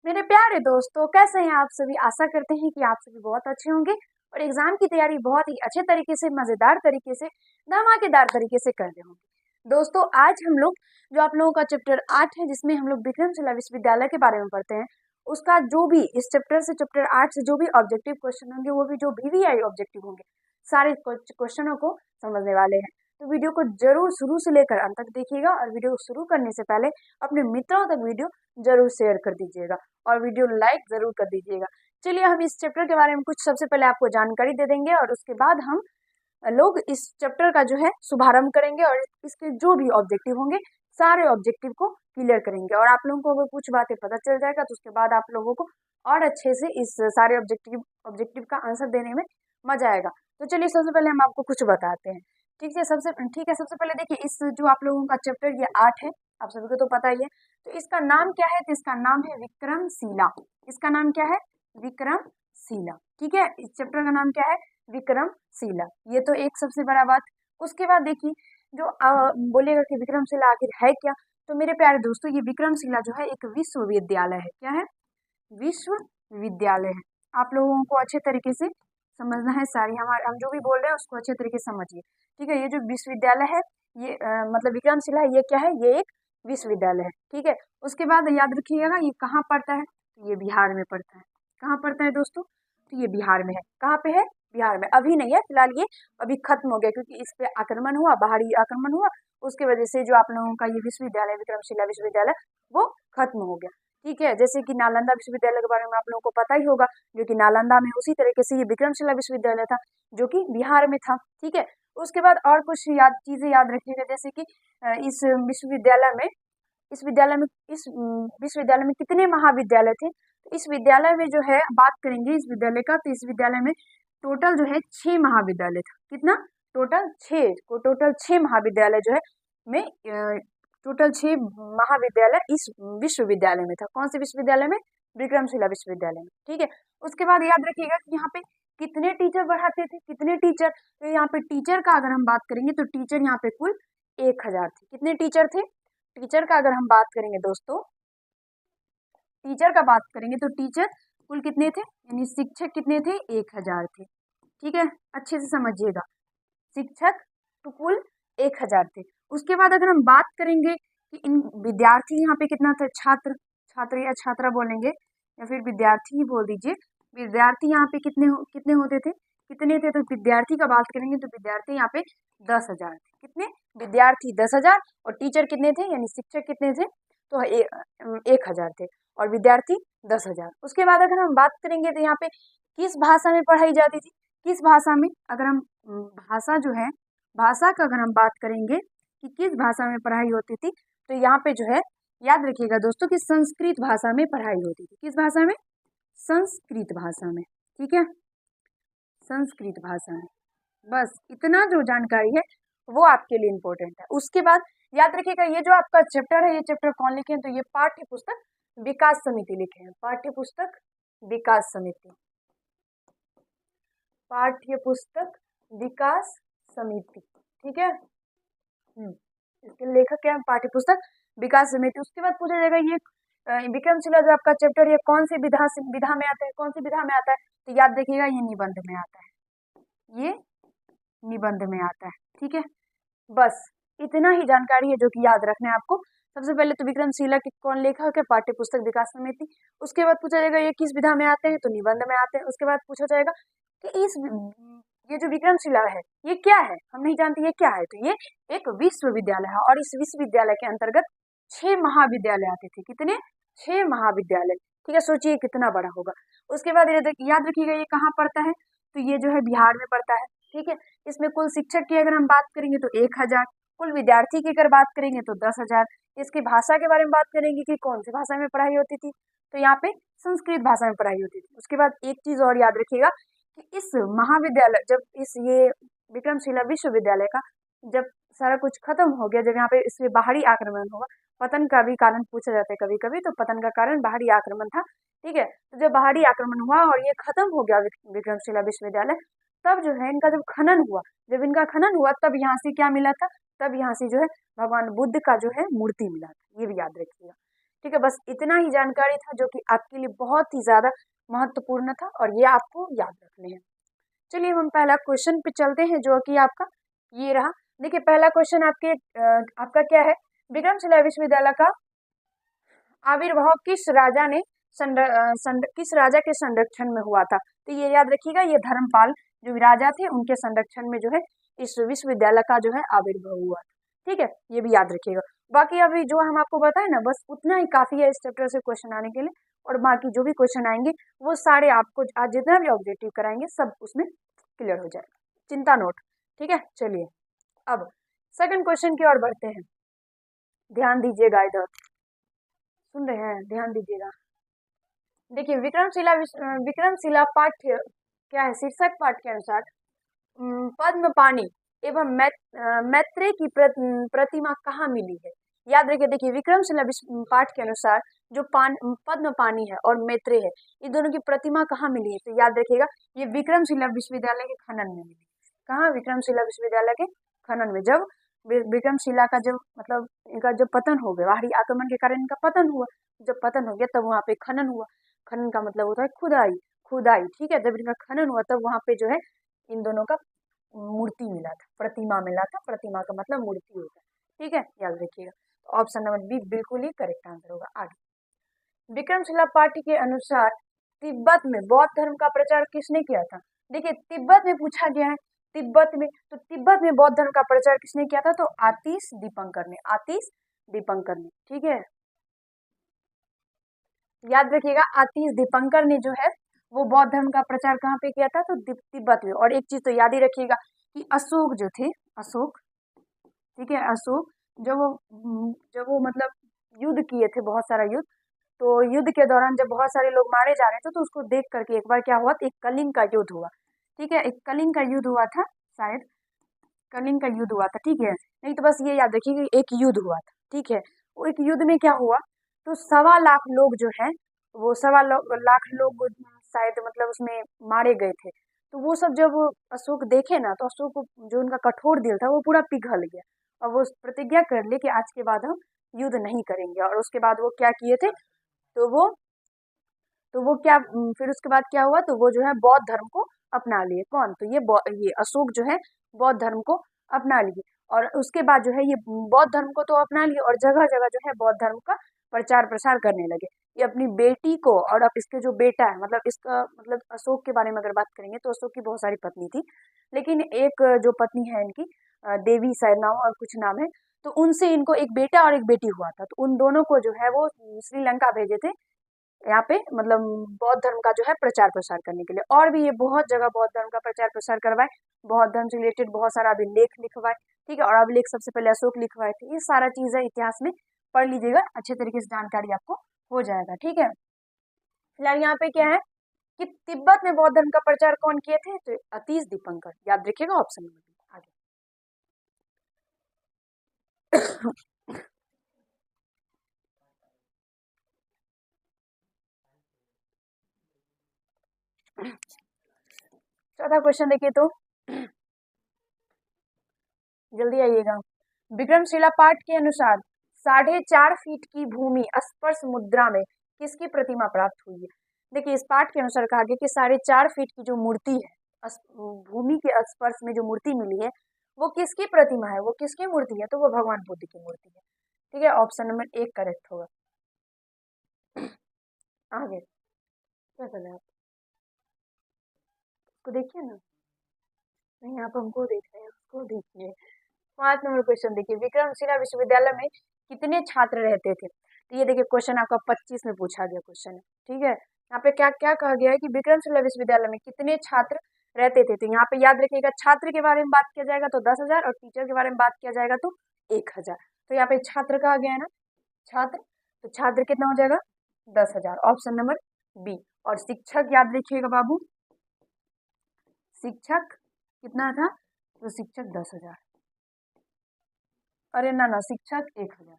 मेरे प्यारे दोस्तों, कैसे हैं आप सभी। आशा करते हैं कि आप सभी बहुत अच्छे होंगे और एग्जाम की तैयारी बहुत ही अच्छे तरीके से, मजेदार तरीके से, धमाकेदार तरीके से कर रहे होंगे। दोस्तों, आज हम लोग जो आप लोगों का चैप्टर 8 है, जिसमें हम लोग विक्रमशिला विश्वविद्यालय के बारे में पढ़ते हैं, उसका जो भी इस चैप्टर से, चैप्टर 8 से जो भी ऑब्जेक्टिव क्वेश्चन होंगे, वो भी जो VVI ऑब्जेक्टिव होंगे, सारे क्वेश्चनों को समझने वाले हैं। तो वीडियो को जरूर शुरू से लेकर अंत तक देखिएगा और वीडियो शुरू करने से पहले अपने मित्रों तक वीडियो जरूर शेयर कर दीजिएगा और वीडियो लाइक जरूर कर दीजिएगा। चलिए, हम इस चैप्टर के बारे में कुछ सबसे पहले आपको जानकारी दे देंगे और उसके बाद हम लोग इस चैप्टर का जो है शुभारंभ करेंगे और इसके जो भी ऑब्जेक्टिव होंगे, सारे ऑब्जेक्टिव को क्लियर करेंगे। और आप लोगों को अगर कुछ बातें पता चल जाएगा तो उसके बाद आप लोगों को और अच्छे से इस सारे ऑब्जेक्टिव का आंसर देने में मजा आएगा। तो चलिए, सबसे पहले हम आपको कुछ बताते हैं। सबसे पहले देखिए, इस जो आप लोगों का चैप्टर ये 8 है, आप सभी को तो पता ही है। तो इसका नाम क्या है? तो इसका नाम है विक्रमशिला। इसका नाम क्या है? विक्रमशिला। ठीक है, इस चैप्टर का नाम क्या है? विक्रमशिला। ये तो एक सबसे बड़ा बात। उसके बाद देखिए, जो बोलेगा कि विक्रमशिला आखिर है क्या, तो मेरे प्यारे दोस्तों, ये विक्रमशिला जो है एक विश्वविद्यालय है। क्या है? विश्वविद्यालय है। आप लोगों को अच्छे तरीके से समझना है। सारी हम जो भी बोल रहे हैं उसको अच्छे तरीके से समझिए। ठीक है, ये जो विश्वविद्यालय है, ये मतलब विक्रमशिला है, ये क्या है? ये एक विश्वविद्यालय है। ठीक है, उसके बाद याद रखिएगा, ये कहाँ पड़ता है? तो ये बिहार में पड़ता है। कहाँ पड़ता है दोस्तों? तो ये बिहार में है। कहाँ पे है? बिहार में। अभी नहीं है फिलहाल, ये अभी खत्म हो गया क्योंकि इस पे आक्रमण हुआ, बाहरी आक्रमण हुआ। उसके वजह से जो आप लोगों का ये विश्वविद्यालय, विक्रमशिला विश्वविद्यालय, वो खत्म हो गया। ठीक है, जैसे कि नालंदा विश्वविद्यालय के बारे में आप लोगों को पता ही होगा, जो कि नालंदा में, उसी तरीके से ये विक्रमशिला विश्वविद्यालय था, जो कि बिहार में था। ठीक है, उसके बाद और कुछ चीजें याद रखिएगा, जैसे कि इस विश्वविद्यालय में इस विश्वविद्यालय में कितने महाविद्यालय थे। तो इस विद्यालय में जो है, बात करेंगे इस विद्यालय का, तो इस विद्यालय में टोटल जो है 6 महाविद्यालय था। कितना? टोटल 6 महाविद्यालय जो है में टोटल 6 महाविद्यालय इस विश्वविद्यालय में था। कौन से विश्वविद्यालय में? विक्रमशिला विश्वविद्यालय में। ठीक है, उसके बाद याद रखिएगा कि यहाँ पे कितने टीचर पढ़ाते थे, कितने टीचर। तो यहाँ पे टीचर का अगर हम बात करेंगे तो टीचर यहाँ पे कुल 1000 थे। कितने टीचर थे? टीचर का अगर हम बात करेंगे दोस्तों, टीचर का बात करेंगे तो टीचर कुल कितने थे, यानी शिक्षक कितने थे? 1000 थे। ठीक है, अच्छे से समझिएगा, शिक्षक तो कुल 1000 थे। उसके बाद अगर हम बात करेंगे कि इन विद्यार्थी यहाँ पे कितना था, छात्र, छात्र या छात्रा बोलेंगे या फिर विद्यार्थी ही बोल दीजिए। विद्यार्थी यहाँ पे कितने होते थे, कितने थे? तो विद्यार्थी का बात करेंगे तो विद्यार्थी यहाँ पे 10,000 थे। कितने? विद्यार्थी 10,000 और टीचर कितने थे, यानी शिक्षक कितने थे? तो 1000 थे और विद्यार्थी 10,000। उसके बाद अगर हम बात करेंगे तो यहाँ पे किस भाषा में पढ़ाई जाती थी, किस भाषा में? अगर हम भाषा जो है, भाषा का अगर हम बात करेंगे कि किस भाषा में पढ़ाई होती थी, तो यहाँ पे जो है, याद रखिएगा दोस्तों, कि संस्कृत भाषा में पढ़ाई होती थी। किस भाषा में? संस्कृत भाषा में। ठीक है, संस्कृत भाषा में। बस इतना जो जानकारी है वो आपके लिए इम्पोर्टेंट है। उसके बाद याद रखिएगा, ये जो आपका चैप्टर है, ये चैप्टर कौन लिखे हैं? तो ये पाठ्य पुस्तक विकास समिति लिखे हैं। पाठ्य पुस्तक विकास समिति, पाठ्य पुस्तक विकास समिति। ठीक है, इसके लेखक क्या है? पाठ्य पुस्तक विकास समिति। उसके बाद पूछा जाएगा, ये विक्रमशिला जो आपका चैप्टर, ये कौन सी विधा में आता है? कौन सी विधा में आता है? तो याद रखिएगा, ये निबंध में आता है। ये निबंध में आता है। ठीक है, बस इतना ही जानकारी है जो कि याद रखना है आपको। सबसे पहले तो विक्रमशिला के कौन लेखक है? पाठ्य पुस्तक विकास समिति। उसके बाद पूछा जाएगा, ये किस विधा में आते हैं? तो निबंध में आते हैं। उसके बाद पूछा जाएगा कि ये जो विक्रमशिला है, ये क्या है? हम नहीं जानते ये क्या है। तो ये एक विश्वविद्यालय है और इस विश्वविद्यालय के अंतर्गत 6 महाविद्यालय आते थे। कितने? 6 महाविद्यालय। ठीक है, सोचिए कितना बड़ा होगा। उसके बाद याद रखिएगा, ये कहाँ पड़ता है? तो ये जो है बिहार में पड़ता है। ठीक है, इसमें कुल शिक्षक की अगर हम बात करेंगे तो 1000, कुल विद्यार्थी की अगर बात करेंगे तो 10,000। इसकी भाषा के बारे में बात करेंगे कि कौन सी भाषा में पढ़ाई होती थी, तो यहाँ पे संस्कृत भाषा में पढ़ाई होती थी। उसके बाद एक चीज और याद रखिएगा कि इस महाविद्यालय, जब ये विक्रमशिला विश्वविद्यालय का जब सारा कुछ खत्म हो गया, जब यहाँ पे इसमें बाहरी आक्रमण हुआ, पतन का भी कारण पूछा जाता है कभी कभी, तो पतन का कारण बाहरी आक्रमण था। ठीक है, तो जब बाहरी आक्रमण हुआ और ये खत्म हो गया विक्रमशिला विश्वविद्यालय, तब जो है इनका जब खनन हुआ, तब यहाँ से क्या मिला था? तब यहाँ से जो है भगवान बुद्ध का जो है मूर्ति मिला था। ये भी याद रखिएगा। ठीक है, बस इतना ही जानकारी था जो कि आपके लिए बहुत ही ज़्यादा महत्वपूर्ण था और ये आपको याद रखने हैं। चलिए हम पहला क्वेश्चन पे चलते हैं जो कि आपका ये रहा। देखिए पहला क्वेश्चन आपका क्या है, विक्रमशिला विश्वविद्यालय का आविर्भाव किस राजा के संरक्षण में हुआ था। तो ये याद रखिएगा, ये धर्मपाल जो राजा थे उनके संरक्षण में जो है इस विश्वविद्यालय का जो है आविर्भाव हुआ था। ठीक है, ये भी याद रखिएगा। बाकी अभी जो हम आपको बताए ना, बस उतना ही काफी है इस चैप्टर से क्वेश्चन आने के लिए, और बाकी जो भी क्वेश्चन आएंगे वो सारे आपको आज जितना भी ऑब्जेक्टिव कराएंगे सब उसमें क्लियर हो जाएगा, चिंता नोट। ठीक है, चलिए अब सेकंड क्वेश्चन की ओर बढ़ते हैं। ध्यान दीजिएगा, इधर सुन रहे हैं, ध्यान दीजिएगा। देखिए विक्रमशिला पाठ्य क्या है, शीर्षक पाठ के अनुसार पद्म पानी एवं मैत्रेय की प्रतिमा कहाँ मिली है। याद रखिए, देखिए विक्रमशिला पाठ के अनुसार जो पद्म पानी है और मैत्रेय है, इन दोनों की प्रतिमा कहाँ मिली है। तो याद रखिएगा, ये विक्रमशिला विश्वविद्यालय के खनन में मिली। कहाँ, विक्रमशिला विश्वविद्यालय के खनन में। जब विक्रमशिला का जब मतलब इनका जब पतन हो गया, बाहरी आक्रमण के कारण इनका पतन हुआ, जब पतन हो गया तब वहां पे खनन हुआ। खनन का मतलब होता है खुदाई, खुदाई। ठीक है, जब इनका खनन हुआ तब वहां पे जो है इन दोनों का मूर्ति मिला था, प्रतिमा मिला था। प्रतिमा का मतलब मूर्ति होता है। ठीक है, याद रखिएगा। तो ऑप्शन नंबर बी बिल्कुल ही करेक्ट आंसर होगा। आगे विक्रमशिला पाठी के अनुसार तिब्बत में बौद्ध धर्म का प्रचार किसने किया था। देखिए तिब्बत में पूछा गया है, तिब्बत में, तो तिब्बत में बौद्ध धर्म का प्रचार किसने किया था। तो आतिश दीपंकर ने, आतिश दीपंकर ने। ठीक है, याद रखिएगा, आतिश दीपंकर ने जो है वो बौद्ध धर्म का प्रचार कहाँ पे किया था। तो तिब्बत में। और एक चीज तो याद ही रखिएगा कि अशोक जो थे, अशोक, ठीक है, अशोक जब वो मतलब युद्ध किए थे, बहुत सारा युद्ध, तो युद्ध के दौरान जब बहुत सारे लोग मारे जा रहे थे तो उसको देख करके एक बार क्या हुआ, एक कलिंग का युद्ध हुआ। ठीक है, एक कलिंग का युद्ध हुआ था, शायद कलिंग का युद्ध हुआ था। ठीक है, नहीं तो बस ये याद रखिए कि एक युद्ध हुआ था। ठीक है, वो एक युद्ध में क्या हुआ, तो 1.25 लाख लोग जो है, वो 1.25 लाख लोग शायद मतलब उसमें मारे गए थे। तो वो सब जब अशोक देखे ना, तो अशोक को जो उनका कठोर दिल था वो पूरा पिघल गया, और वो प्रतिज्ञा कर ले कि आज के बाद हम युद्ध नहीं करेंगे। और उसके बाद वो क्या किए थे, तो वो क्या फिर उसके बाद क्या हुआ, तो वो जो है बौद्ध धर्म को अपना लिए। कौन, तो ये अशोक जो है बौद्ध धर्म को अपना लिए। और उसके बाद जो है ये बौद्ध धर्म को तो अपना लिए, और जगह जगह जो है बौद्ध धर्म का प्रचार प्रसार करने लगे। ये अपनी बेटी को, और अब इसके जो बेटा है, मतलब इसका मतलब अशोक के बारे में अगर बात करेंगे तो अशोक की बहुत सारी पत्नी थी, लेकिन एक जो पत्नी है इनकी देवी शायद नाम और कुछ नाम है, तो उनसे इनको एक बेटा और एक बेटी हुआ था। तो उन दोनों को जो है वो श्रीलंका भेजे थे यहाँ पे, मतलब बौद्ध धर्म का जो है प्रचार प्रसार करने के लिए। और भी ये बहुत जगह बौद्ध धर्म का प्रचार प्रसार करवाए, बौद्ध धर्म से रिलेटेड बहुत सारा अभिलेख लिखवाए। ठीक है, और अभिलेख सबसे पहले अशोक लिखवाए थे। ये सारा चीज है, इतिहास में पढ़ लीजिएगा, अच्छे तरीके से जानकारी आपको हो जाएगा। ठीक है, फिलहाल यहाँ पे क्या है कि तिब्बत में बौद्ध धर्म का प्रचार कौन किए थे, तो अतीश दीपंकर। याद रखिएगा, ऑप्शन नंबर आगे। चौथा क्वेश्चन देखिए, तो जल्दी आइएगा। विक्रमशिला पाठ के अनुसार 4.5 फीट की भूमि स्पर्श मुद्रा में किसकी प्रतिमा प्राप्त हुई है। देखिए इस पाठ के अनुसार कहा गया कि 4.5 फीट की जो मूर्ति है, भूमि के स्पर्श में जो मूर्ति मिली है वो किसकी प्रतिमा है, वो किसकी मूर्ति है, तो वो भगवान बुद्ध की मूर्ति है। ठीक है, ऑप्शन नंबर 1 करेक्ट होगा। आगे क्या कर रहे हैं आप, उसको देखिए ना, नहीं आप हमको देख रहे हैं, उसको देखिए। 5 नंबर क्वेश्चन देखिए, विक्रमशिला विश्वविद्यालय में कितने छात्र रहते थे। तो ये देखिए क्वेश्चन आपका 25 में पूछा गया क्वेश्चन है। ठीक है, यहाँ पे क्या क्या कहा गया है कि विक्रमशिला विश्वविद्यालय में कितने छात्र रहते थे। तो यहाँ पे याद रखिएगा, छात्र के बारे में बात किया जाएगा तो 10,000, और टीचर के बारे में बात किया जाएगा तो 1,000। तो यहाँ पे छात्र कहा गया है ना, छात्र, तो छात्र कितना हो जाएगा 10,000, ऑप्शन नंबर बी। और शिक्षक याद रखिएगा बाबू, शिक्षक कितना था, तो शिक्षक 10,000। अरे ना ना, शिक्षक 1,000,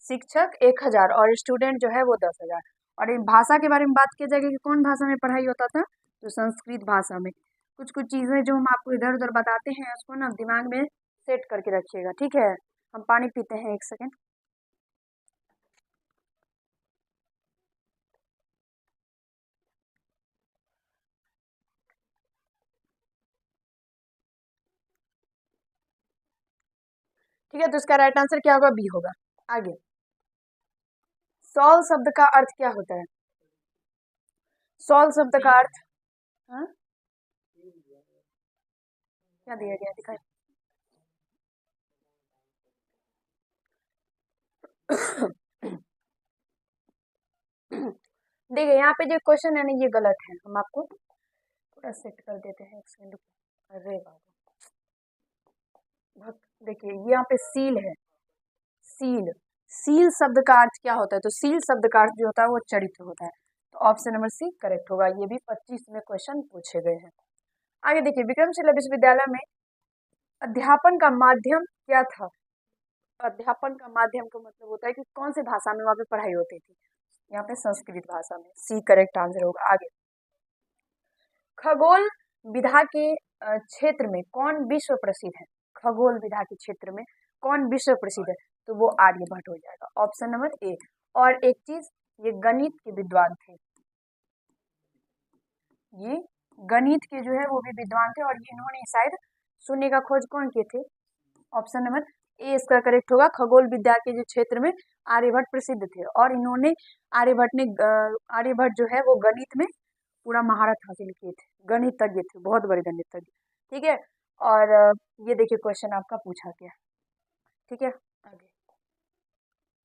शिक्षक 1,000 और स्टूडेंट जो है वो 10,000। और इन भाषा के बारे में बात किया जाएगा कि कौन भाषा में पढ़ाई होता था, तो संस्कृत भाषा में। कुछ कुछ चीजें जो हम आपको इधर उधर बताते हैं उसको ना दिमाग में सेट करके रखिएगा। ठीक है, हम पानी पीते हैं, 1 सेकेंड। ठीक है, तो इसका राइट आंसर क्या होगा? बी होगा। आगे, सॉल्व शब्द का अर्थ क्या होता है? सॉल्व शब्द का अर्थ, हाँ क्या दिया गया दिखाई। देखिए यहाँ पे जो क्वेश्चन है ना ये गलत है, हम आपको थोड़ा सेट कर देते हैं, एक सेकंड। अरे बाबा, देखिए यहाँ पे सील है, सील, सील शब्द का अर्थ क्या होता है? तो सील शब्द का अर्थ जो होता है वो चरित्र होता है। तो ऑप्शन नंबर सी करेक्ट होगा। ये भी 25 में क्वेश्चन पूछे गए हैं। आगे देखिए, विक्रमशिला विश्वविद्यालय में अध्यापन का माध्यम क्या था? अध्यापन का माध्यम का मतलब होता है कि कौन सी भाषा में वहाँ पे पढ़ाई होती थी? यहाँ पे संस्कृत भाषा में। सी करेक्ट आंसर होगा। आगे, खगोल विधा के क्षेत्र में कौन विश्व प्रसिद्ध है? खगोल विधा के क्षेत्र में कौन विश्व प्रसिद्ध है? तो वो आर्यभट्ट हो जाएगा, ऑप्शन नंबर ए। और एक चीज, ये गणित के विद्वान थे, ये गणित के जो है वो भी विद्वान थे, और इन्होंने शायद शून्य का खोज कौन किए थे? ऑप्शन नंबर ए इसका करेक्ट होगा। खगोल विद्या के जो क्षेत्र में आर्यभट्ट प्रसिद्ध थे, और इन्होंने आर्यभट्ट जो है वो गणित में पूरा महारत हासिल किए थे, गणितज्ञ थे, बहुत बड़े गणितज्ञ। ठीक है, और ये देखिए क्वेश्चन आपका पूछा गया। ठीक है, आगे,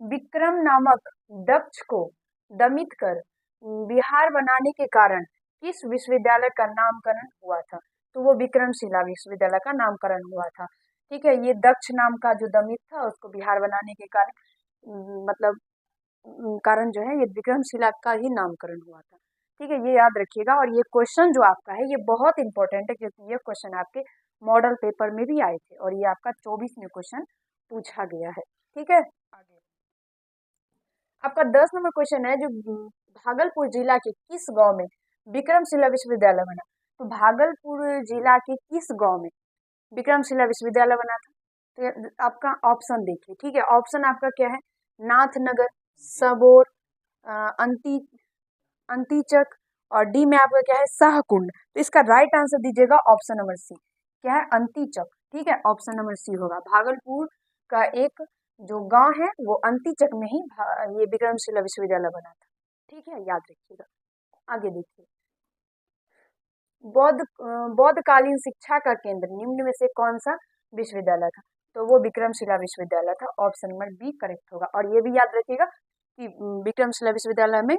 विक्रम नामक दक्ष को दमित कर बिहार बनाने के कारण किस विश्वविद्यालय का नामकरण हुआ था? तो वो विक्रमशिला विश्वविद्यालय का नामकरण हुआ था। ठीक है, ये दक्ष नाम का जो दमित था उसको बिहार बनाने के कारण मतलब कारण जो है ये विक्रमशिला का ही नामकरण हुआ था। ठीक है, ये याद रखिएगा। और ये क्वेश्चन जो आपका है ये बहुत इंपॉर्टेंट है, क्योंकि ये क्वेश्चन आपके मॉडल पेपर में भी आए थे, और ये आपका 24 में क्वेश्चन पूछा गया है। ठीक है, आगे आपका 10 नंबर क्वेश्चन है, जो भागलपुर जिला के किस गांव में विक्रमशिला विश्वविद्यालय बना? तो भागलपुर जिला के किस गांव में विक्रमशिला विश्वविद्यालय बना था? तो आपका ऑप्शन देखिए। ठीक है, ऑप्शन आपका क्या है? नाथनगर, सबोर, अंती अंतीचक, और डी में आपका क्या है? शाहकुंड। तो इसका राइट आंसर दीजिएगा ऑप्शन नंबर सी, क्या है? अंतीचक। ठीक है, ऑप्शन नंबर सी होगा। भागलपुर का एक जो गांव है वो अंतीचक में ही ये विक्रमशिला विश्वविद्यालय बना था। ठीक है, याद रखिएगा। आगे देखिए, बौद्धकालीन शिक्षा का केंद्र निम्न में से कौन सा विश्वविद्यालय था? तो वो विक्रमशिला विश्वविद्यालय था, ऑप्शन नंबर बी करेक्ट होगा। और ये भी याद रखिएगा कि विक्रमशिला विश्वविद्यालय में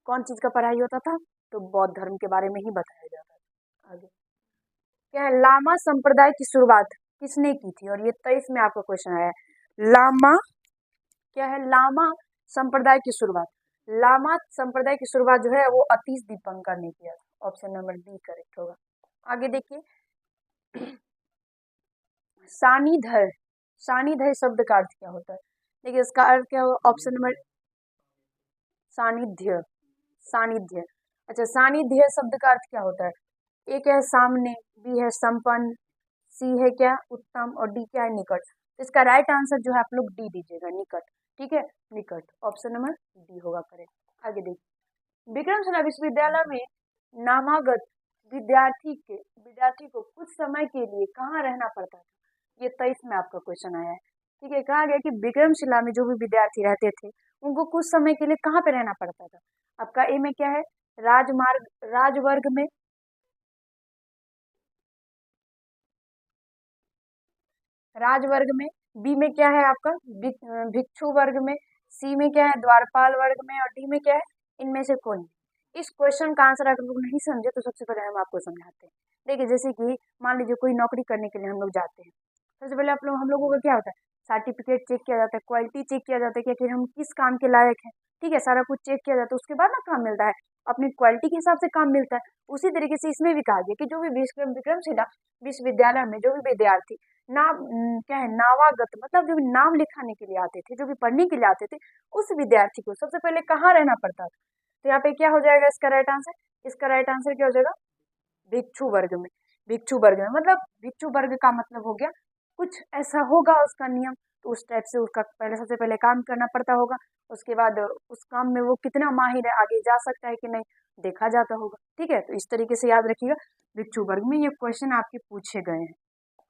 कौन चीज का पढ़ाई होता था? तो बौद्ध धर्म के बारे में ही बताया जाता था। आगे क्या है? लामा संप्रदाय की शुरुआत किसने की थी? और ये 23 में आपका क्वेश्चन आया है। लामा क्या है? लामा संप्रदाय की शुरुआत, लामा संप्रदाय की शुरुआत जो है वो अतीश दीपंकर ने किया था, ऑप्शन नंबर बी करेक्ट होगा। आगे देखिए, सानिधर, सानिधर शब्द का अर्थ क्या होता है? देखिए इसका अर्थ क्या होगा? ऑप्शन नंबर सानिध्य, सानिध्य। अच्छा, सानिध्य शब्द का अर्थ क्या होता है? एक है सामने, बी है संपन्न, सी है क्या? उत्तम, और डी क्या है? निकट। तो इसका राइट आंसर जो है आप लोग डी दीजिएगा, निकट। ठीक है, निकट, ऑप्शन नंबर डी होगा करेक्ट। आगे देखिए, विक्रमशिला विश्वविद्यालय में नामागत विद्यार्थी को कुछ समय के लिए कहाँ रहना पड़ता था? ये 23 में आपका क्वेश्चन आया है। ठीक है, कहा गया कि विक्रमशिला में जो भी विद्यार्थी रहते थे उनको कुछ समय के लिए कहाँ पे रहना पड़ता था? आपका ए में क्या है? राजमार्ग, राजवर्ग में, राजवर्ग में, बी में क्या है आपका? भिक्षु वर्ग में, सी में क्या है? द्वारपाल वर्ग में, और डी में क्या है? इनमें से कोई नहीं। इस क्वेश्चन का आंसर अगर लोग नहीं समझे तो सबसे पहले हम आपको समझाते हैं। देखिए जैसे कि मान लीजिए कोई नौकरी करने के लिए हम लोग जाते हैं, सबसे पहले हम लोगों का क्या होता है? सर्टिफिकेट चेक किया जाता है, क्वालिटी चेक किया जाता है कि आखिर हम किस काम के लायक हैं। ठीक है, सारा कुछ चेक किया जाता है, उसके बाद ना काम मिलता है, अपनी क्वालिटी के हिसाब से काम मिलता है। उसी तरीके से इसमें भी कहा गया कि जो भी विक्रमशिला विश्वविद्यालय में जो भी विद्यार्थी नाम क्या है? नावागत मतलब जो भी नाम लिखाने के लिए आते थे, जो भी पढ़ने के लिए आते थे, उस विद्यार्थी को सबसे पहले कहाँ रहना पड़ता था? तो यहाँ पे क्या हो जाएगा इसका राइट आंसर? इसका राइट आंसर क्या हो जाएगा? भिक्षु वर्ग में। भिक्षु वर्ग में मतलब भिक्षु वर्ग का मतलब हो गया कुछ ऐसा होगा उसका नियम, तो उस टाइप से उसका पहले सबसे पहले काम करना पड़ता होगा। उसके बाद उस काम में वो कितना माहिर है, आगे जा सकता है कि नहीं, देखा जाता होगा। ठीक है, तो इस तरीके से याद रखिएगा भिक्षु वर्ग में ये क्वेश्चन आपके पूछे गए हैं।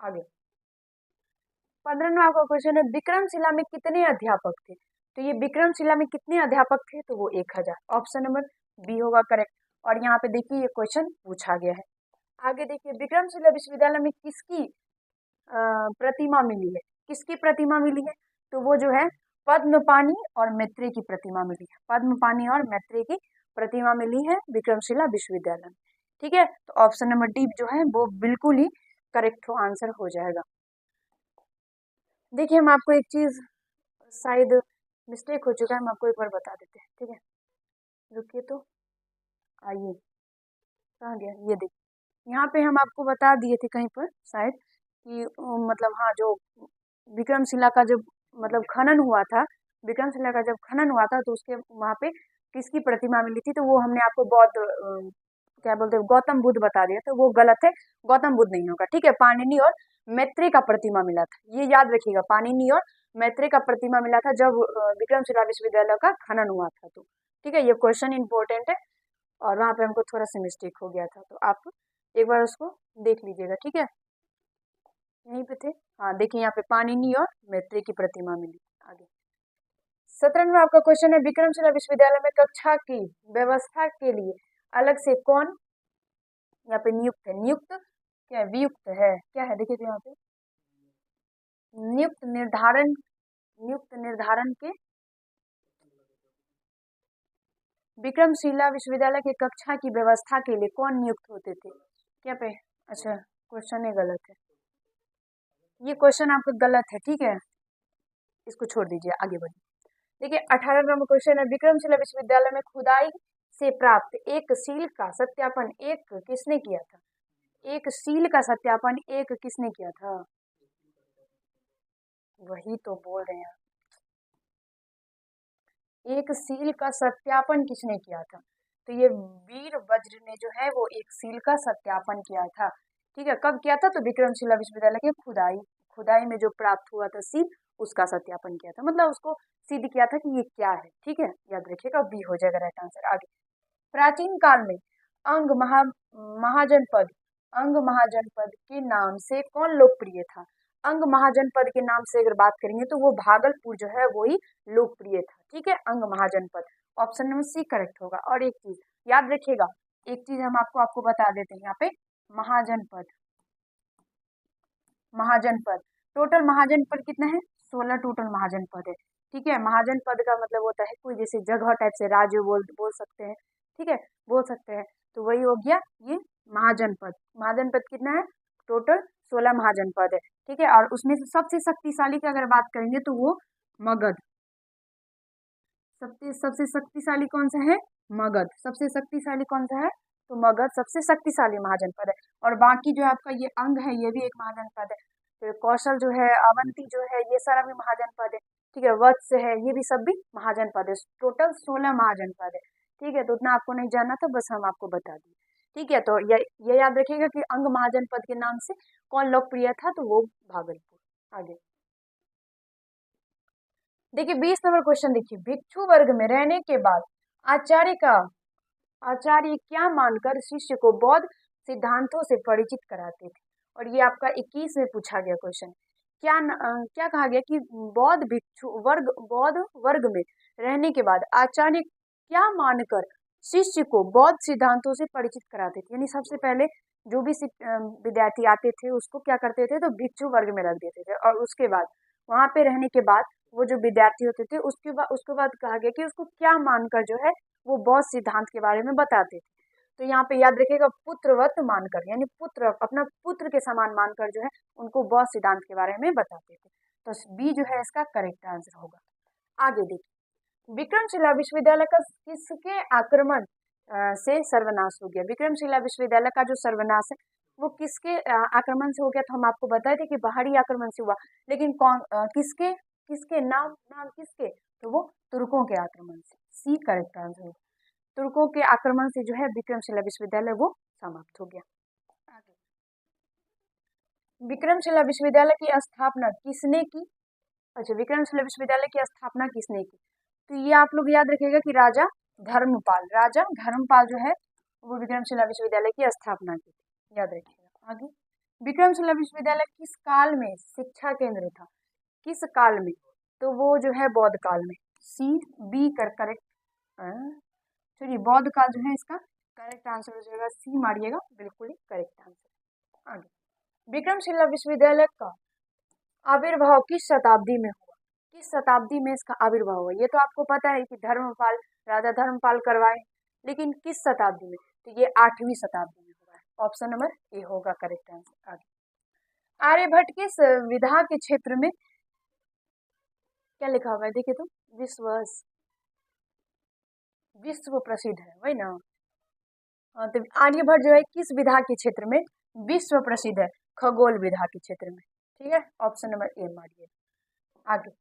आगे 15वां आपका क्वेश्चन है विक्रमशिला में कितने अध्यापक थे? तो ये विक्रमशिला में कितने अध्यापक थे? तो वो 1000। ऑप्शन नंबर बी होगा करेक्ट। और यहाँ पे देखिए ये क्वेश्चन पूछा गया है। आगे देखिए विक्रमशिला विश्वविद्यालय में किसकी प्रतिमा मिली है? किसकी प्रतिमा मिली है? तो वो जो है पद्मपाणि और मैत्रेय की प्रतिमा मिली है। पद्मपाणि और मैत्रेय की प्रतिमा मिली है विक्रमशिला विश्वविद्यालय में। ठीक है, तो ऑप्शन नंबर डी जो है वो बिल्कुल ही करेक्ट आंसर हो जाएगा। देखिए हम आपको एक चीज शायद मिस्टेक हो चुका है, हम आपको एक बार बता देते हैं। ठीक है, रुकिए तो आइए, कहाँ गया ये देखिए, यहाँ पे हम आपको बता दिए थे कहीं पर शायद कि मतलब हाँ जो विक्रमशिला का जब मतलब खनन हुआ था, विक्रमशिला का जब खनन हुआ था तो उसके वहाँ पे किसकी प्रतिमा मिली थी? तो वो हमने आपको बौद्ध क्या बोलते हैं गौतम बुद्ध बता दिया, तो वो गलत है, गौतम बुद्ध नहीं होगा। ठीक है, पाणिनि और मैत्रेय का प्रतिमा मिला था, ये याद रखिएगा। पाणिनि और मैत्रेय का प्रतिमा मिला था जब विक्रमशिला विश्वविद्यालय का खनन हुआ था। तो ठीक है, ये क्वेश्चन इंपॉर्टेंट है और वहाँ पे हमको थोड़ा सा मिस्टेक हो गया था, तो आप एक बार उसको देख लीजिएगा। ठीक है, यहीं पे थे, हाँ देखिए यहाँ पे पाणिनि और मैत्रेय की प्रतिमा मिली। आगे 17वां आपका क्वेश्चन है विक्रमशिला विश्वविद्यालय में कक्षा की व्यवस्था के लिए अलग से कौन यहाँ पे नियुक्त है? नियुक्त क्या है? वियुक्त है, क्या है? देखिए यहाँ पे नियुक्त निर्धारण के विक्रमशिला विश्वविद्यालय के कक्षा की व्यवस्था के लिए कौन नियुक्त होते थे? क्या पे अच्छा क्वेश्चन ही गलत है, ये क्वेश्चन आपका गलत है। ठीक है, इसको छोड़ दीजिए, आगे बढ़िए। देखिए 18 नंबर क्वेश्चन है विक्रमशिला विश्वविद्यालय में खुदाई से प्राप्त एक सील का सत्यापन एक किसने किया था? एक सील का सत्यापन एक किसने किया था? वही तो बोल रहे हैं, एक सील का सत्यापन किसने किया था? तो ये वीर वज्र ने जो है वो एक सील का सत्यापन किया था। ठीक है, कब किया था? तो विक्रमशिला विश्वविद्यालय के खुदाई में जो प्राप्त हुआ था सील, उसका सत्यापन किया था, मतलब उसको सिद्ध किया था कि ये क्या है। ठीक है, याद रखिएगा, बी हो जाएगा राइट आंसर। आगे प्राचीन काल में महाजनपद अंग महाजनपद के नाम से कौन लोकप्रिय था? अंग महाजनपद के नाम से अगर बात करेंगे तो वो भागलपुर जो है वही लोकप्रिय था। ठीक है, अंग महाजनपद, ऑप्शन नंबर सी करेक्ट होगा। और एक चीज याद रखिएगा, एक चीज हम आपको बता देते हैं यहाँ पे, महाजनपद महाजनपद टोटल महाजनपद कितना है? 16 टोटल महाजनपद है। ठीक है, महाजनपद का मतलब होता है कोई जैसे जगह टाइप से राज्य बोल सकते हैं। ठीक है, बोल सकते हैं, तो वही हो गया ये महाजनपद। महाजनपद कितना है? टोटल 16 महाजनपद है। ठीक है, और उसमें से सबसे शक्तिशाली की अगर बात करेंगे तो वो मगध, सबसे शक्तिशाली कौन सा है? मगध। सबसे शक्तिशाली कौन सा है? तो मगध सबसे शक्तिशाली महाजनपद है। और बाकी जो आपका ये अंग है ये भी एक महाजनपद है, फिर कौशल जो है, अवंती जो है, ये सारा भी महाजनपद है। ठीक है, वत्स है, ये भी सब भी महाजनपद है। टोटल 16 महाजनपद है। ठीक है, तो उतना आपको नहीं जानना था, बस हम आपको बता दिए। ठीक है, तो ये याद रखिएगा कि अंग महाजनपद के नाम से कौन लोकप्रिय था? तो वो भागलपुर। आगे देखिए 20 नंबर क्वेश्चन देखिए, भिक्षु वर्ग में रहने के बाद आचार्य क्या मानकर शिष्य को बौद्ध सिद्धांतों से परिचित कराते थे? और ये आपका 21 में पूछा गया क्वेश्चन। क्या कहा गया कि बौद्ध वर्ग में रहने के बाद आचार्य क्या मानकर शिष्य को बौद्ध सिद्धांतों से परिचित कराते थे? यानी सबसे पहले जो भी विद्यार्थी आते थे उसको क्या करते थे? तो भिक्षु वर्ग में रख देते थे, और उसके बाद वहां पे रहने के बाद वो जो विद्यार्थी होते थे उसके बाद कहा गया कि उसको क्या मानकर जो है वो बौद्ध सिद्धांत के बारे में बताते थे। तो यहाँ पे याद रखिएगा पुत्रवत मानकर, यानी पुत्र अपना पुत्र के समान मानकर जो है उनको बौद्ध सिद्धांत के बारे में बताते थे। तो बी जो है इसका करेक्ट आंसर होगा। आगे देखिए विक्रमशिला विश्वविद्यालय का किसके आक्रमण से सर्वनाश हो गया? विक्रमशिला विश्वविद्यालय का जो सर्वनाश है वो किसके आक्रमण से हो गया? तो हम आपको बताए थे कि बाहरी आक्रमण से हुआ, लेकिन कौन किसके किसके नाम किसके? तो वो तुर्कों के आक्रमण से। सी करेक्ट आंसर होगा। तुर्कों के आक्रमण से जो है विक्रमशिला विश्वविद्यालय वो समाप्त हो गया। आगे विक्रमशिला विश्वविद्यालय की स्थापना किसने की? अच्छा, विक्रमशिला विश्वविद्यालय की स्थापना किसने की? तो ये आप लोग याद रखिएगा कि राजा धर्मपाल जो है वो विक्रमशिला विश्वविद्यालय की स्थापना की थी, याद रखिएगा। आगे विक्रमशिला विश्वविद्यालय किस काल में शिक्षा केंद्र था? किस काल में? तो वो जो है बौद्ध काल में। सी बी कर करेक्ट। चलिए बौद्ध काल जो है इसका करेक्ट आंसर हो जाएगा, सी मारिएगा, बिल्कुल ही करेक्ट आंसर। आगे, विक्रमशिला विश्वविद्यालय का आविर्भाव किस शताब्दी में हुआ? किस शताब्दी में इसका आविर्भाव हुआ? ये तो आपको पता है कि धर्मपाल, राजा धर्मपाल करवाए, लेकिन किस शताब्दी में? तो ये 8वीं शताब्दी में हुआ है। ऑप्शन नंबर ए होगा करेक्ट आंसर। आगे, आर्यभट्ट किस विधा के क्षेत्र में, क्या लिखा हुआ है देखिए तो, विश्व प्रसिद्ध है, वही ना। हाँ, तो आर्यभट्ट जो है किस विधा के क्षेत्र में विश्व प्रसिद्ध है? खगोल विधा के क्षेत्र में। ठीक है, ऑप्शन नंबर ए मारिए। आगे,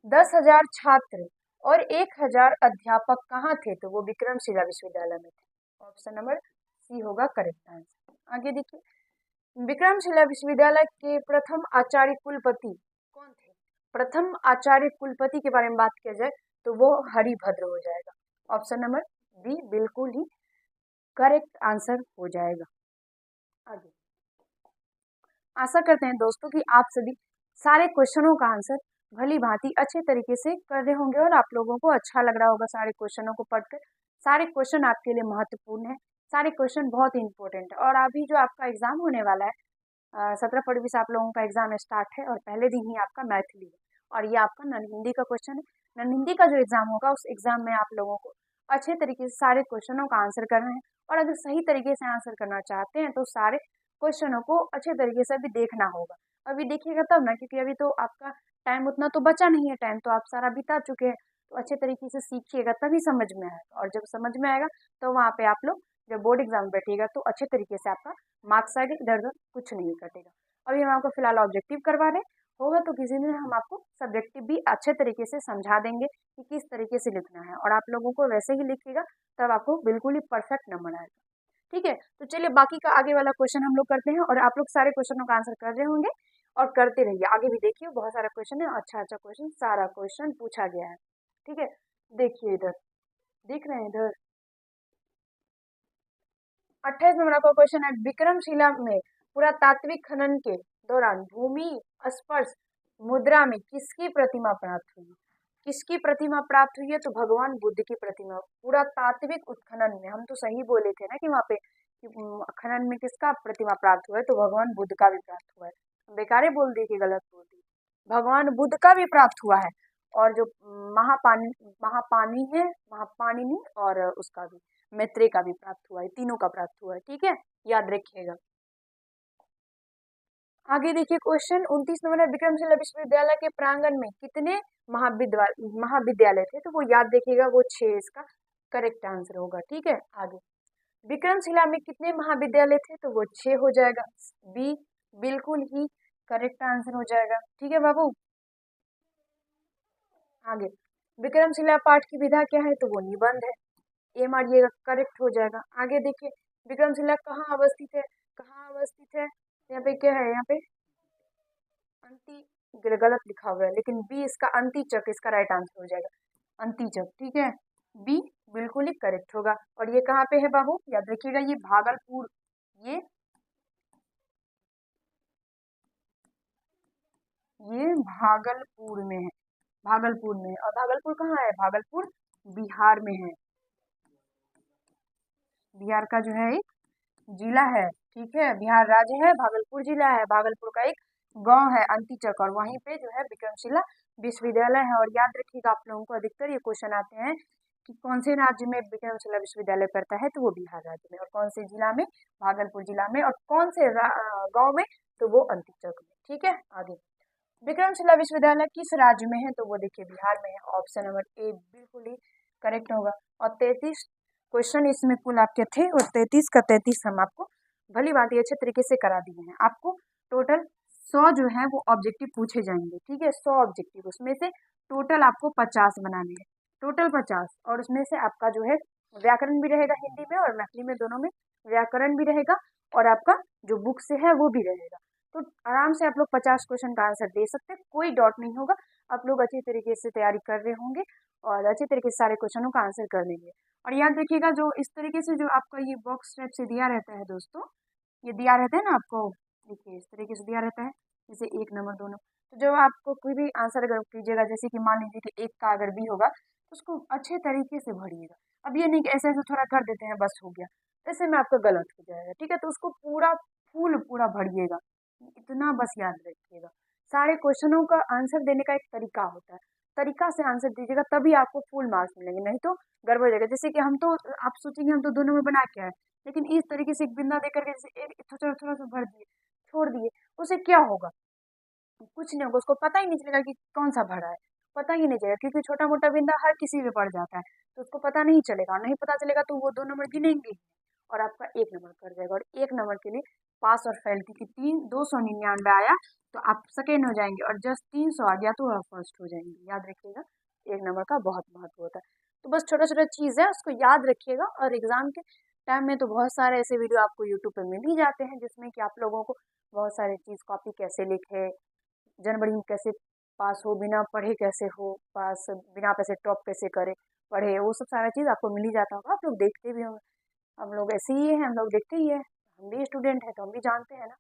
10,000 छात्र और 1,000 अध्यापक कहाँ थे? तो वो विक्रमशिला विश्वविद्यालय में थे। ऑप्शन नंबर सी होगा करेक्ट आंसर। आगे देखिए, विक्रमशिला विश्वविद्यालय के प्रथम आचार्य कुलपति कौन थे? प्रथम आचार्य कुलपति के बारे में बात किया जाए तो वो हरिभद्र हो जाएगा। ऑप्शन नंबर बी बिल्कुल ही करेक्ट आंसर हो जाएगा। आगे, आशा करते हैं दोस्तों कि आप सभी सारे क्वेश्चनों का आंसर भली भांति अच्छे तरीके से कर रहे होंगे और आप लोगों को अच्छा लग रहा होगा सारे क्वेश्चनों को पढ़कर। सारे क्वेश्चन आपके लिए महत्वपूर्ण है, सारे क्वेश्चन बहुत ही इंपॉर्टेंट है। और अभी जो आपका एग्जाम होने वाला है 17 फरवरी से आप लोगों का एग्जाम स्टार्ट है और पहले दिन ही आपका मैथिली है और ये आपका नन हिंदी का क्वेश्चन है। नन हिंदी का जो एग्जाम होगा उस एग्जाम में आप लोगों को अच्छे तरीके से सारे क्वेश्चनों का आंसर करना है और अगर सही तरीके से आंसर करना चाहते हैं तो सारे क्वेश्चनों को अच्छे तरीके से अभी देखना होगा। अभी देखिएगा तब ना, क्योंकि अभी तो आपका टाइम उतना तो बचा नहीं है, टाइम तो आप सारा बिता चुके हैं। तो अच्छे तरीके से सीखिएगा तभी समझ में आएगा और जब समझ में आएगा तो वहाँ पे आप लोग जब बोर्ड एग्जाम बैठिएगा तो अच्छे तरीके से आपका मार्क्स आएगा, इधर उधर कुछ नहीं कटेगा। अभी हम आपको फिलहाल ऑब्जेक्टिव करवा रहे हैं, होगा तो किसी दिन हम आपको सब्जेक्टिव भी अच्छे तरीके से समझा देंगे कि किस तरीके से लिखना है और आप लोगों को वैसे ही लिखिएगा तब आपको बिल्कुल ही परफेक्ट नंबर आएगा। ठीक है, तो चलिए बाकी का आगे वाला क्वेश्चन हम लोग करते हैं और आप लोग सारे क्वेश्चनों का आंसर कर रहे होंगे और करते रहिए। आगे भी देखिए बहुत सारा क्वेश्चन है, अच्छा अच्छा क्वेश्चन, सारा क्वेश्चन पूछा गया है। ठीक है, देखिए इधर, देख रहे हैं इधर 28 नंबर का क्वेश्चन है, विक्रमशिला में पुरातात्विक खनन के दौरान भूमि स्पर्श मुद्रा में किसकी प्रतिमा प्राप्त हुई? किसकी प्रतिमा प्राप्त हुई है? तो भगवान बुद्ध की प्रतिमा। पुरातात्विक उत्खनन में, हम तो सही बोले थे ना कि वहाँ पे खनन में किसका प्रतिमा प्राप्त हुआ है? तो भगवान बुद्ध का भी प्राप्त हुआ है। बेकारे बोल दी कि गलत बोल दी, भगवान बुद्ध का भी प्राप्त हुआ है और जो महापानी है, महापाणिनि और उसका भी मैत्रेय का भी प्राप्त हुआ है, तीनों का प्राप्त हुआ है। ठीक है, याद रखिएगा। आगे देखिए क्वेश्चन 29 नंबर है, विक्रमशिला विश्वविद्यालय के प्रांगण में कितने महाविद्यालय थे? तो वो याद देखिएगा, वो 6 इसका करेक्ट आंसर होगा। ठीक है, आगे, विक्रमशिला में कितने महाविद्यालय थे? तो वो 6 हो जाएगा, बी बिल्कुल ही करेक्ट आंसर हो जाएगा। ठीक है बाबू, आगे, विक्रमशिला पाठ की विधा क्या है? तो वो निबंध है, ए मारिएगा, करेक्ट हो जाएगा। आगे देखिए, विक्रमशिला कहाँ अवस्थित है? कहाँ अवस्थित है? यहाँ पे क्या है? यहाँ पे अंति गलत लिखा हुआ है, लेकिन बी इसका अंतिचक इसका राइट आंसर हो जाएगा, अंतिचक। ठीक है, बी बिल्कुल ही करेक्ट होगा। और ये कहाँ पे है बाबू? याद रखिएगा, ये भागलपुर, ये भागलपुर में है, भागलपुर में। और भागलपुर कहाँ है? भागलपुर बिहार में है, बिहार का जो है एक जिला है। ठीक है, बिहार राज्य है, भागलपुर जिला है, भागलपुर का एक गांव है अंतिचक और वहीं पे जो है विक्रमशिला विश्वविद्यालय है। और याद रखिएगा, आप लोगों को अधिकतर ये क्वेश्चन आते हैं कि कौन से राज्य में विक्रमशिला विश्वविद्यालय पड़ता है? तो वो बिहार राज्य में। और कौन से जिला में? भागलपुर जिला में। और कौन से गाँव में? तो वो अंतिचक में। ठीक है, आगे, विक्रमशिला विश्वविद्यालय किस राज्य में है? तो वो देखिए बिहार में है, ऑप्शन नंबर ए बिल्कुल ही करेक्ट होगा। और 33 क्वेश्चन इसमें कुल आपके थे और 33 का 33 हम आपको भली बात अच्छे तरीके से करा दिए हैं। आपको टोटल 100 जो है वो ऑब्जेक्टिव पूछे जाएंगे। ठीक है, 100 ऑब्जेक्टिव, उसमें से टोटल आपको 50 बनाने हैं, टोटल 50। और उसमें से आपका जो है व्याकरण भी रहेगा हिंदी में और मैथिली में, दोनों में व्याकरण भी रहेगा और आपका जो बुक से है वो भी रहेगा। तो आराम से आप लोग 50 क्वेश्चन का आंसर दे सकते हैं, कोई डाउट नहीं होगा। आप लोग अच्छी तरीके से तैयारी कर रहे होंगे और अच्छी तरीके से सारे क्वेश्चनों का आंसर कर लेंगे। और याद रखिएगा, जो इस तरीके से जो आपका ये बॉक्स टाइप से दिया रहता है दोस्तों, ये दिया रहता है ना आपको देखिए इस तरीके से दिया रहता है, जैसे 1 नंबर 2 नंबर। तो जब आपको कोई भी आंसर अगर कीजिएगा, जैसे कि मान लीजिए कि 1 का अगर बी होगा, तो उसको अच्छे तरीके से भरिएगा। अब ये नहीं कि ऐसे-ऐसे थोड़ा कर देते हैं बस हो गया, ऐसे में आपका गलत हो जाएगा, ठीक है? तो उसको पूरा फुल पूरा भरिएगा, इतना बस याद रखिएगा। सारे क्वेश्चनों का आंसर देने का एक तरीका होता है, तरीका से आंसर दीजिएगा तभी आपको फुल मार्क्स मिलेंगे, नहीं तो गड़बड़ हो जाएगा। जैसे कि हम तो आप सोचेंगे हम तो 2 नंबर बना के आए, लेकिन इस तरीके से एक बिंदा दे करके जैसे एक थोड़ा-थोड़ा-सा भर दिए, छोड़ दिए, उससे क्या होगा? कुछ नहीं होगा, उसको पता ही नहीं चलेगा कि कौन-सा भरा है, पता ही नहीं चलेगा क्योंकि छोटा-मोटा बिंदा हर किसी पे पड़ जाता है, तो उसको पता नहीं चलेगा और नहीं पता चलेगा तो वो 2 नंबर गिनेंगे और आपका 1 नंबर कट जाएगा और 1 नंबर के लिए पास और फेल क्योंकि 299 आया तो आप सेकेंड हो जाएँगे और जस्ट 300 आ गया तो आप फर्स्ट हो जाएँगे। याद रखिएगा, 1 नंबर का बहुत महत्व होता है। तो बस छोटा-छोटा चीज़ है, उसको याद रखिएगा और एग्ज़ाम के टाइम में तो बहुत सारे ऐसे वीडियो आपको यूट्यूब पे मिल ही जाते हैं जिसमें कि आप लोगों को बहुत सारी चीज़ कॉपी कैसे लिखें, जनवरी में कैसे पास हो, बिना पढ़े कैसे हो पास, बिना पैसे टॉप कैसे करें, पढ़े, वो सब सारा चीज़ आपको मिल ही जाता होगा, आप लोग देखते भी होंगे। हम लोग ऐसे ही हैं, हम लोग देखते ही हैं, हम भी स्टूडेंट हैं तो हम भी जानते हैं ना।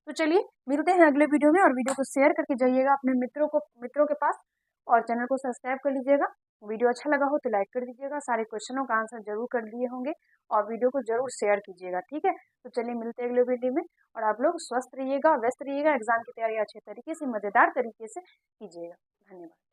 तो चलिए मिलते हैं अगले वीडियो में और वीडियो को शेयर करके जाइएगा अपने मित्रों के पास और चैनल को सब्सक्राइब कर लीजिएगा। वीडियो अच्छा लगा हो तो लाइक कर दीजिएगा, सारे क्वेश्चनों का आंसर जरूर कर लिए होंगे और वीडियो को जरूर शेयर कीजिएगा, ठीक है? तो चलिए मिलते हैं अगले वीडियो में और आप लोग स्वस्थ रहिएगा, व्यस्त रहिएगा, एग्जाम की तैयारी अच्छे तरीके से, मज़ेदार तरीके से कीजिएगा। धन्यवाद।